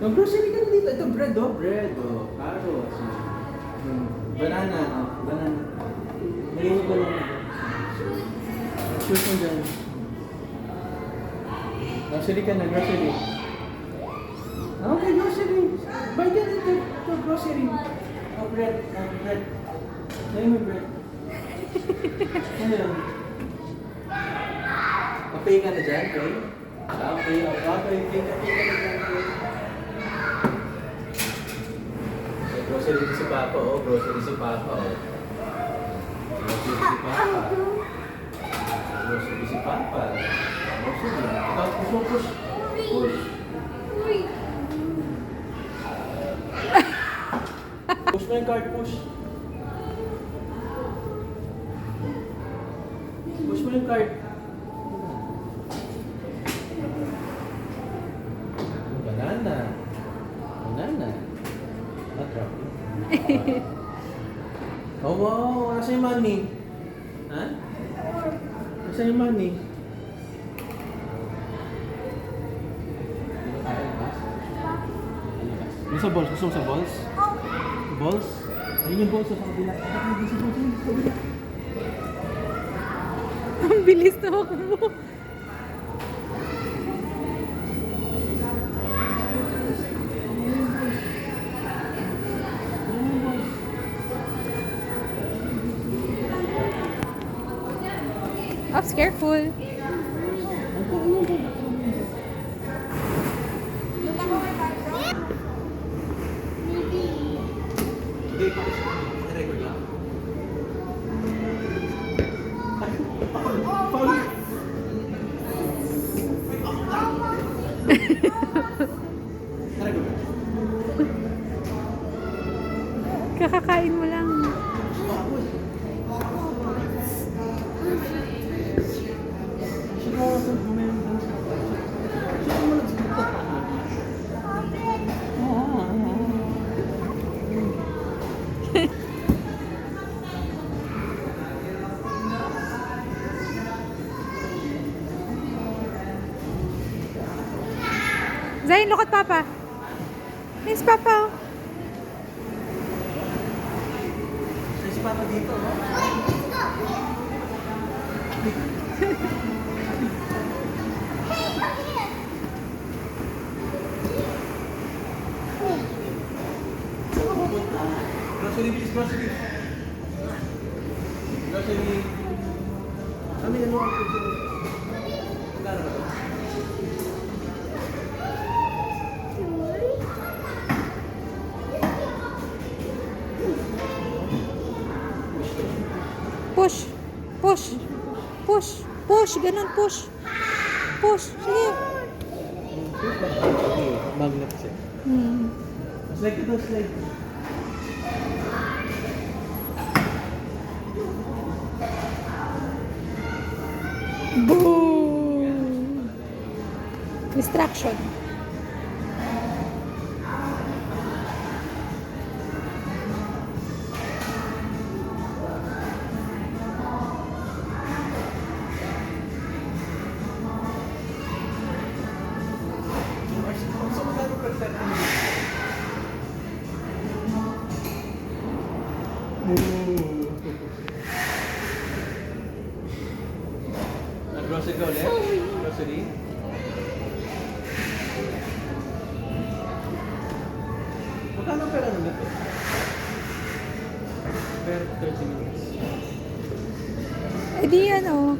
Mag-grocery ka na dito. Ito, bread, oh. Bread, oh. Carrots. Banana, oh. Banana. Naging ko lang. Shoot mo dyan. Grocery ka na, grocery. Okay, grocery. Buy ka na ito, grocery. Oh, bread. Oh, bread. Sa'yo mo bread. Ano? Pay ka na dyan, pay? Okay, okay. Pay ka na dyan, pay. Grocery si Papa, oh. Grocery si Papa, oh. Grocery si Papa. Grocery si Papa. Grocery. Ikaw, push. Push. Push mo yung card, push. Push mo yung card. Banana. Banana. Drop. Oh wow, nasa yung money? Ha? Nasa yung money? Yung sa balls, gusto mo sa balls? Balls? Ayun yung balls sa kabila. Ang bilis na ako mo. Ops, careful. Kakakain mo lang. Zayn, look at Papa. Miss Papa. Si Papa dito, no? Grocery, please, grocery. Grocery. Kami ano ang grocery? Magkano ba ito? Push. Push. Push. Push. Ganun, push. Push. Sige. Magnet kasi. Slide ito, slide. Boom! Distraction. Grocery ka ulit? Grocery? Magkano pera naman ito? Per 30 minutes. Eh di ano,